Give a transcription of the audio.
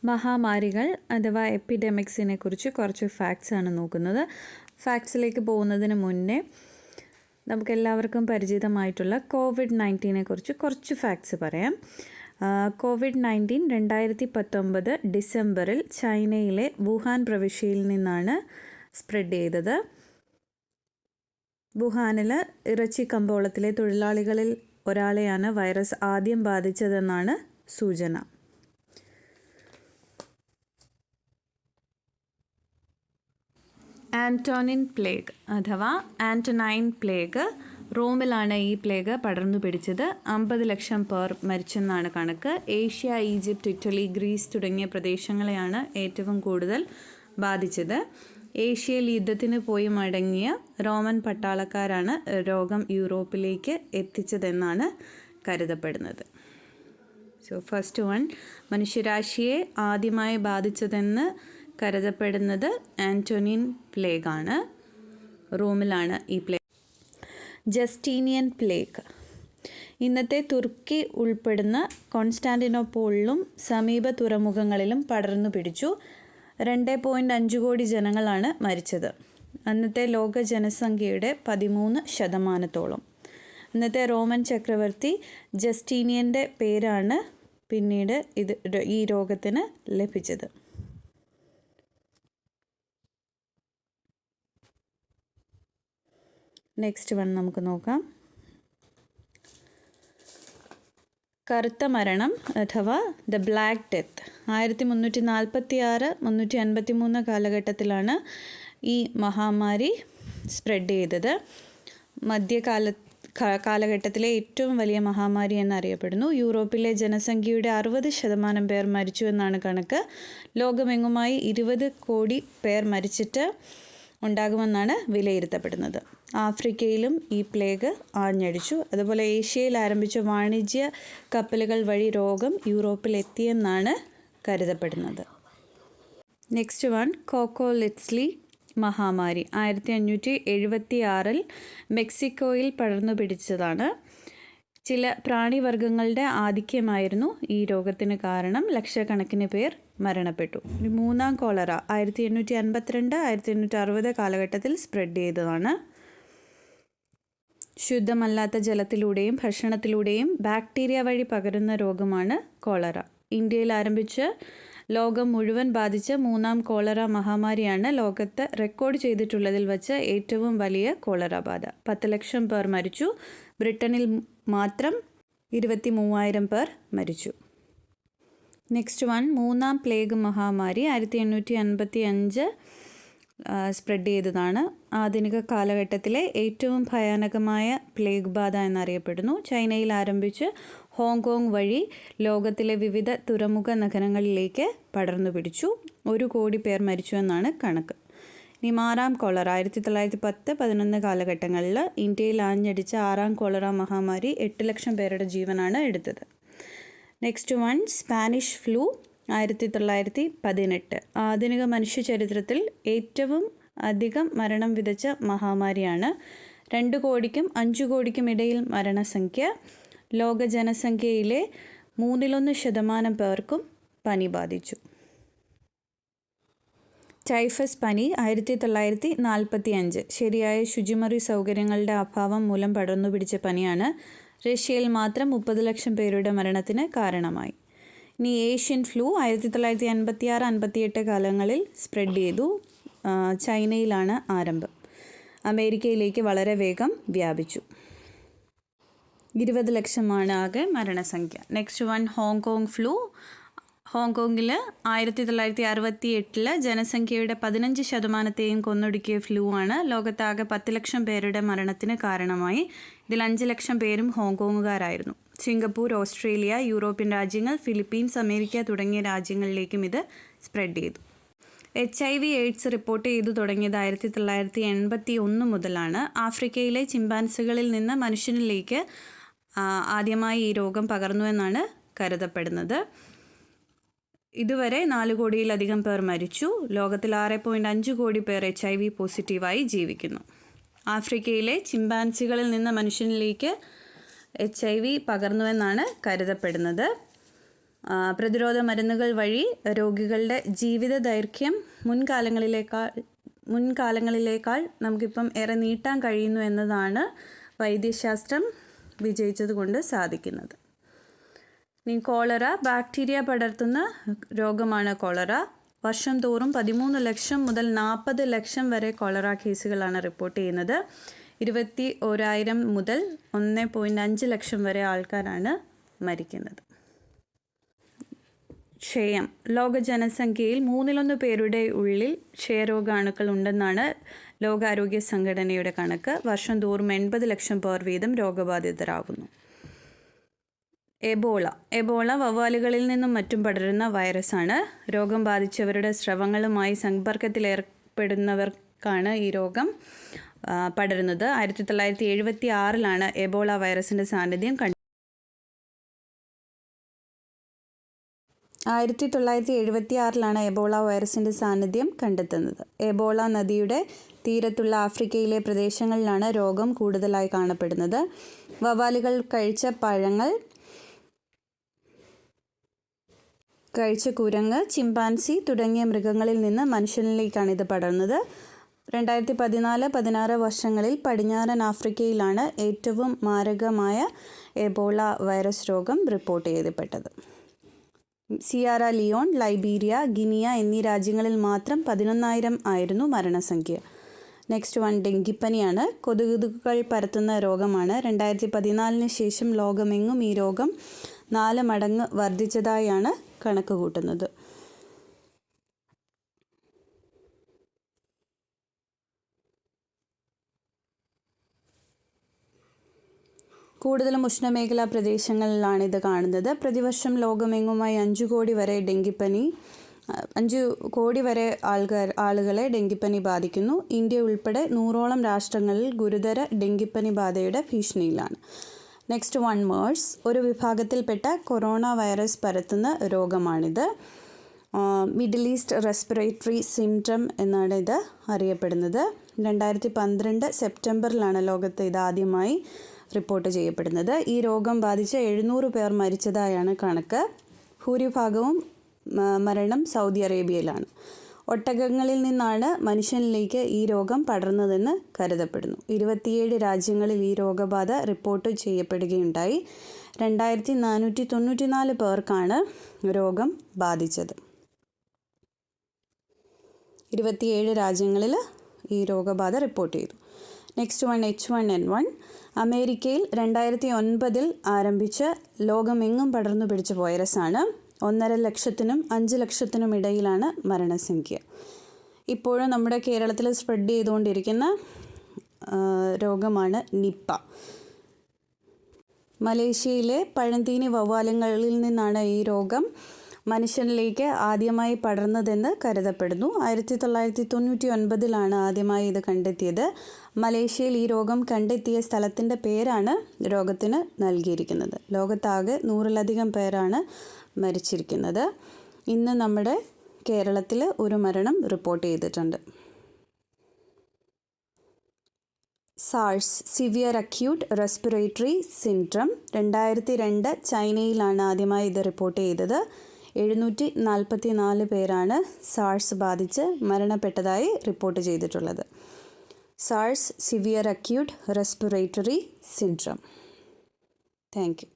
മഹാമാരികൾ അഥവാ എപ്പിഡെമിക്സിനെ കുറിച്ച് കുറച്ച് ഫാക്ട്സ് ആണ് നോക്കുന്നത്. ഫാക്ട്സിലേക്ക് പോകുന്നതിന് മുന്നേ നമുക്കെല്ലാവർക്കും പരിചിതമായിട്ടുള്ള കോവിഡ്-19 കുറിച്ച് കുറച്ച് ഫാക്ട്സ് പറയാം. കോവിഡ്-19 2019 ഡിസംബറിൽ ചൈനയിലെ വുഹാൻ പ്രവിശ്യയിൽ നിന്നാണ് സ്പ്രെഡ് ചെയ്തത്. വുഹാനിൽ ഇറച്ചി കമ്പോളത്തിലെ തൊഴിലാളികളിൽ ഒരാളെയാണ് വൈറസ് ആദ്യം ബാധിച്ചതെന്നാണ് സൂചന. ആൻറ്റോണിൻ പ്ലേഗ് അഥവാ ആൻറ്റനൈൻ പ്ലേഗ്. റോമിലാണ് ഈ പ്ലേഗ് പടർന്നു പിടിച്ചത്. 50 ലക്ഷം പേർ മരിച്ചെന്നാണ് കണക്ക്. ഏഷ്യ, ഈജിപ്റ്റ്, ഇറ്റലി, ഗ്രീസ് തുടങ്ങിയ പ്രദേശങ്ങളെയാണ് ഏറ്റവും കൂടുതൽ ബാധിച്ചത്. ഏഷ്യയിൽ യുദ്ധത്തിന് പോയി മടങ്ങിയ റോമൻ പട്ടാളക്കാരാണ് രോഗം യൂറോപ്പിലേക്ക് എത്തിച്ചതെന്നാണ് കരുതപ്പെടുന്നത്. സോ ഫസ്റ്റ് വൺ, മനുഷ്യരാശിയെ ആദ്യമായി ബാധിച്ചതെന്ന് കരുതപ്പെടുന്നത് ആൻറ്റോണിൻ പ്ലേഗ് ആണ്. റോമിലാണ് ഈ പ്ലേഗ്. ജസ്റ്റീനിയൻ പ്ലേഗ് ഇന്നത്തെ തുർക്കി ഉൾപ്പെടുന്ന കോൺസ്റ്റാന്റിനോപ്പിളിലും സമീപ തുറമുഖങ്ങളിലും പടർന്നു പിടിച്ചു. 2.5 കോടി ജനങ്ങളാണ് മരിച്ചത്. അന്നത്തെ ലോക ജനസംഖ്യയുടെ 13%. അന്നത്തെ റോമൻ ചക്രവർത്തി ജസ്റ്റീനിയൻ്റെ പേരാണ് പിന്നീട് ഈ രോഗത്തിന് ലഭിച്ചത്. നെക്സ്റ്റ് വൺ നമുക്ക് നോക്കാം. കറുത്ത മരണം അഥവാ ദ ബ്ലാക്ക് ഡെത്ത്. 1346-353 കാലഘട്ടത്തിലാണ് ഈ മഹാമാരി സ്പ്രെഡ് ചെയ്തത്. കാലഘട്ടത്തിലെ ഏറ്റവും വലിയ മഹാമാരി എന്നറിയപ്പെടുന്നു. യൂറോപ്പിലെ ജനസംഖ്യയുടെ 60% പേർ മരിച്ചു എന്നാണ് കണക്ക്. ലോകമെങ്ങുമായി 20 കോടി പേർ മരിച്ചിട്ട് ഉണ്ടാകുമെന്നാണ് വിലയിരുത്തപ്പെടുന്നത്. ആഫ്രിക്കയിലും ഈ പ്ലേഗ് ആഞ്ഞടിച്ചു. അതുപോലെ ഏഷ്യയിൽ ആരംഭിച്ച വാണിജ്യ കപ്പലുകൾ വഴി രോഗം യൂറോപ്പിൽ എത്തിയെന്നാണ് കരുതപ്പെടുന്നത്. നെക്സ്റ്റ് വൺ, കോക്കോലിറ്റ്സ്ലി മഹാമാരി. 1576 മെക്സിക്കോയിൽ പടർന്നു പിടിച്ചതാണ്. ചില പ്രാണിവർഗ്ഗങ്ങളുടെ ആധിക്യമായിരുന്നു ഈ രോഗത്തിന് കാരണം. ലക്ഷക്കണക്കിന് പേർ മരണപ്പെട്ടു. മൂന്നാം കോളറ 1852-1860 കാലഘട്ടത്തിൽ സ്പ്രെഡ് ചെയ്തതാണ്. ശുദ്ധമല്ലാത്ത ജലത്തിലൂടെയും ഭക്ഷണത്തിലൂടെയും ബാക്ടീരിയ വഴി പകരുന്ന രോഗമാണ് കോളറ. ഇന്ത്യയിൽ ആരംഭിച്ച് ലോകം മുഴുവൻ ബാധിച്ച മൂന്നാം കോളറ മഹാമാരിയാണ് ലോകത്ത് റെക്കോർഡ് ചെയ്തിട്ടുള്ളതിൽ വച്ച് ഏറ്റവും വലിയ കോളറ ബാധ. 10 ലക്ഷം പേർ മരിച്ചു. ബ്രിട്ടനിൽ മാത്രം 23,000 പേർ മരിച്ചു. നെക്സ്റ്റ് വൺ, മൂന്നാം പ്ലേഗ് മഹാമാരി 1855 സ്പ്രെഡ് ചെയ്തതാണ്. ആധുനിക കാലഘട്ടത്തിലെ ഏറ്റവും ഭയാനകമായ പ്ലേഗ് ബാധ എന്നറിയപ്പെടുന്നു. ചൈനയിൽ ആരംഭിച്ച് ഹോങ്കോങ് വഴി ലോകത്തിലെ വിവിധ തുറമുഖ നഗരങ്ങളിലേക്ക് പടർന്നു പിടിച്ചു. 1 കോടി പേർ മരിച്ചു എന്നാണ് കണക്ക്. ഇനി ആറാം കോളറ 1910-11 കാലഘട്ടങ്ങളിൽ ഇന്ത്യയിൽ ആഞ്ഞടിച്ച ആറാം കോളറ മഹാമാരി 8 ലക്ഷം പേരുടെ ജീവനാണ് എടുത്തത്. Next one, Spanish flu 1918. ആധുനിക മനുഷ്യ ചരിത്രത്തിൽ ഏറ്റവും അധികം മരണം വിതച്ച മഹാമാരിയാണ്. 2 കോടിക്കും 5 കോടിക്കും ഇടയിൽ മരണസംഖ്യ. ലോക ജനസംഖ്യയിലെ 1/3% പേർക്കും പനി ബാധിച്ചു. ടൈഫസ് പനി 1945. ശരിയായ ശുചിമുറി സൗകര്യങ്ങളുടെ അഭാവം മൂലം പടർന്നു പിടിച്ച പനിയാണ്. റഷ്യയിൽ മാത്രം 30 ലക്ഷം പേരുടെ മരണത്തിന് കാരണമായി. ഇനി ഏഷ്യൻ ഫ്ലൂ 1956-58 കാലങ്ങളിൽ സ്പ്രെഡ് ചെയ്തു. ചൈനയിലാണ് ആരംഭം. അമേരിക്കയിലേക്ക് വളരെ വേഗം വ്യാപിച്ചു. 20 ലക്ഷമാണ് ആകെ മരണസംഖ്യ. Next one, Hong Kong flu. ഹോങ്കോങ്ങിൽ 1968 ജനസംഖ്യയുടെ 15%-യും കൊന്നൊടുക്കിയ ഫ്ലൂ ആണ്. ലോകത്താകെ 10 ലക്ഷം പേരുടെ മരണത്തിന് കാരണമായി. ഇതിൽ 5 ലക്ഷം പേരും ഹോങ്കോങ്ങുകാരായിരുന്നു. സിംഗപ്പൂർ, ഓസ്ട്രേലിയ, യൂറോപ്യൻ രാജ്യങ്ങൾ, ഫിലിപ്പീൻസ്, അമേരിക്ക തുടങ്ങിയ രാജ്യങ്ങളിലേക്കും ഇത് സ്പ്രെഡ് ചെയ്തു. HIV എയ്ഡ്സ് റിപ്പോർട്ട് ചെയ്തു തുടങ്ങിയത് 1981 മുതലാണ്. ആഫ്രിക്കയിലെ ചിമ്പാൻസികളിൽ നിന്ന് മനുഷ്യനിലേക്ക് ആദ്യമായി ഈ രോഗം പകർന്നുവെന്നാണ് കരുതപ്പെടുന്നത്. ഇതുവരെ 4 കോടിയിലധികം പേർ മരിച്ചു. ലോകത്തിൽ 6.5 കോടി പേർ HIV പോസിറ്റീവായി ജീവിക്കുന്നു. ആഫ്രിക്കയിലെ ചിമ്പാൻസികളിൽ നിന്ന് മനുഷ്യനിലേക്ക് HIV പകർന്നുവെന്നാണ് കരുതപ്പെടുന്നത്. പ്രതിരോധ മരുന്നുകൾ വഴി രോഗികളുടെ ജീവിത ദൈർഘ്യം മുൻകാലങ്ങളിലേക്കാൾ നമുക്കിപ്പം ഏറെ നീട്ടാൻ കഴിയുന്നു എന്നതാണ് വൈദ്യശാസ്ത്രം വിജയിച്ചത് കൊണ്ട് സാധിക്കുന്നത്. ഇനി കോളറ, ബാക്ടീരിയ പടർത്തുന്ന രോഗമാണ് കോളറ. വർഷം തോറും 13 ലക്ഷം മുതൽ 40 ലക്ഷം വരെ കോളറ കേസുകളാണ് റിപ്പോർട്ട് ചെയ്യുന്നത്. 21,000 മുതൽ 1.5 ലക്ഷം വരെ ആൾക്കാരാണ് മരിക്കുന്നത്. ക്ഷയം. ലോക ജനസംഖ്യയിൽ 1/3 പേരുടെ ഉള്ളിൽ ക്ഷയരോഗാണുക്കൾ ഉണ്ടെന്നാണ് ലോകാരോഗ്യ സംഘടനയുടെ കണക്ക്. വർഷം തോറും 80 ലക്ഷം പേർ വീതം രോഗബാധിതരാകുന്നു. എബോള വവ്വാലുകളിൽ നിന്നും മറ്റും പടരുന്ന വൈറസാണ്. രോഗം ബാധിച്ചവരുടെ സ്രവങ്ങളുമായി സമ്പർക്കത്തിലേർപ്പെടുന്നവർക്കാണ് ഈ രോഗം പടരുന്നത്. 1976 എബോള വൈറസിൻ്റെ സാന്നിധ്യം 1976 എബോള വൈറസിൻ്റെ സാന്നിധ്യം കണ്ടെത്തുന്നത്. എബോള നദിയുടെ തീരത്തുള്ള ആഫ്രിക്കയിലെ പ്രദേശങ്ങളിലാണ് രോഗം കൂടുതലായി കാണപ്പെടുന്നത്. വവ്വാലുകൾ കഴിച്ച പഴങ്ങൾ കഴിച്ച കുരങ്ങ്, ചിമ്പാൻസി തുടങ്ങിയ മൃഗങ്ങളിൽ നിന്ന് മനുഷ്യനിലേക്കാണ് ഇത് പടർന്നത്. 2014-16 വർഷങ്ങളിൽ പടിഞ്ഞാറൻ ആഫ്രിക്കയിലാണ് ഏറ്റവും മാരകമായ എബോള വൈറസ് രോഗം റിപ്പോർട്ട് ചെയ്യപ്പെട്ടത്. സിയാറ ലിയോൺ, ലൈബീരിയ, ഗിനിയ എന്നീ രാജ്യങ്ങളിൽ മാത്രം 11,000 ആയിരുന്നു മരണസംഖ്യ. നെക്സ്റ്റ് വൺ ഡെങ്കിപ്പനിയാണ്. കൊതുകുകൾ പരത്തുന്ന രോഗമാണ്. 2014 ശേഷം ലോകമെങ്ങും ഈ രോഗം 4 മടങ്ങ് വർദ്ധിച്ചതായാണ് കണക്ക് കൂട്ടുന്നത്. കൂടുതലും ഉഷ്ണമേഖലാ പ്രദേശങ്ങളിലാണ് ഇത് കാണുന്നത്. പ്രതിവർഷം ലോകമെങ്ങുമായി 5 കോടി വരെ ആളുകളെ ഡെങ്കിപ്പനി ബാധിക്കുന്നു. ഇന്ത്യ ഉൾപ്പെടെ 100ഓളം രാഷ്ട്രങ്ങളിൽ ഗുരുതര ഡെങ്കിപ്പനി ബാധയുടെ ഭീഷണിയിലാണ്. Next one Merz. ഒരു വിഭാഗത്തിൽപ്പെട്ട കൊറോണ വൈറസ് പരത്തുന്ന രോഗമാണിത്. മിഡിൽ ഈസ്റ്റ് റെസ്പിറേറ്ററി സിൻഡ്രം എന്നാണ് ഇത് അറിയപ്പെടുന്നത്. 2012 സെപ്റ്റംബറിലാണ് ലോകത്ത് ഇത് ആദ്യമായി റിപ്പോർട്ട് ചെയ്യപ്പെടുന്നത്. ഈ രോഗം ബാധിച്ച് 700 പേർ മരിച്ചതായാണ് കണക്ക്. ഭൂരിഭാഗവും മരണം സൗദി അറേബ്യയിലാണ്. ഒട്ടകങ്ങളിൽ നിന്നാണ് മനുഷ്യനിലേക്ക് ഈ രോഗം പടർന്നതെന്ന് കരുതപ്പെടുന്നു. 27 രാജ്യങ്ങളിൽ ഈ രോഗബാധ റിപ്പോർട്ട് ചെയ്യപ്പെടുകയുണ്ടായി. 2494 പേർക്കാണ് രോഗം ബാധിച്ചത്. 27 രാജ്യങ്ങളിൽ ഈ രോഗബാധ റിപ്പോർട്ട് ചെയ്തു. Next one H1N1. അമേരിക്കയിൽ 2009 ആരംഭിച്ച് ലോകമെങ്ങും പടർന്നു പിടിച്ച വൈറസാണ്. 1.5 ലക്ഷത്തിനും 5 ലക്ഷത്തിനും ഇടയിലാണ് മരണസംഖ്യ. ഇപ്പോഴും നമ്മുടെ കേരളത്തിൽ സ്പ്രെഡ് ചെയ്തുകൊണ്ടിരിക്കുന്ന രോഗമാണ് നിപ്പ. മലേഷ്യയിലെ പഴന്തീനി വവ്വാലുകളിൽ നിന്നാണ് ഈ രോഗം മനുഷ്യനിലേക്ക് ആദ്യമായി പടർന്നതെന്ന് കരുതപ്പെടുന്നു. 1999 ആദ്യമായി ഇത് കണ്ടെത്തിയത്. മലേഷ്യയിൽ ഈ രോഗം കണ്ടെത്തിയ സ്ഥലത്തിൻ്റെ പേരാണ് രോഗത്തിന് നൽകിയിരിക്കുന്നത്. ലോകത്താകെ 100-ലധികം പേരാണ് മരിച്ചിരിക്കുന്നത്. ഇന്ന് നമ്മുടെ കേരളത്തിൽ ഒരു മരണം റിപ്പോർട്ട് ചെയ്തിട്ടുണ്ട്. SARS, severe acute respiratory syndrome. 2002 ചൈനയിലാണ് ആദ്യമായി ഇത് റിപ്പോർട്ട് ചെയ്തത്. 744 പേരാണ് സാഴ്സ് ബാധിച്ച് മരണപ്പെട്ടതായി റിപ്പോർട്ട് ചെയ്തിട്ടുള്ളത്. SARS, severe acute respiratory syndrome. Thank you.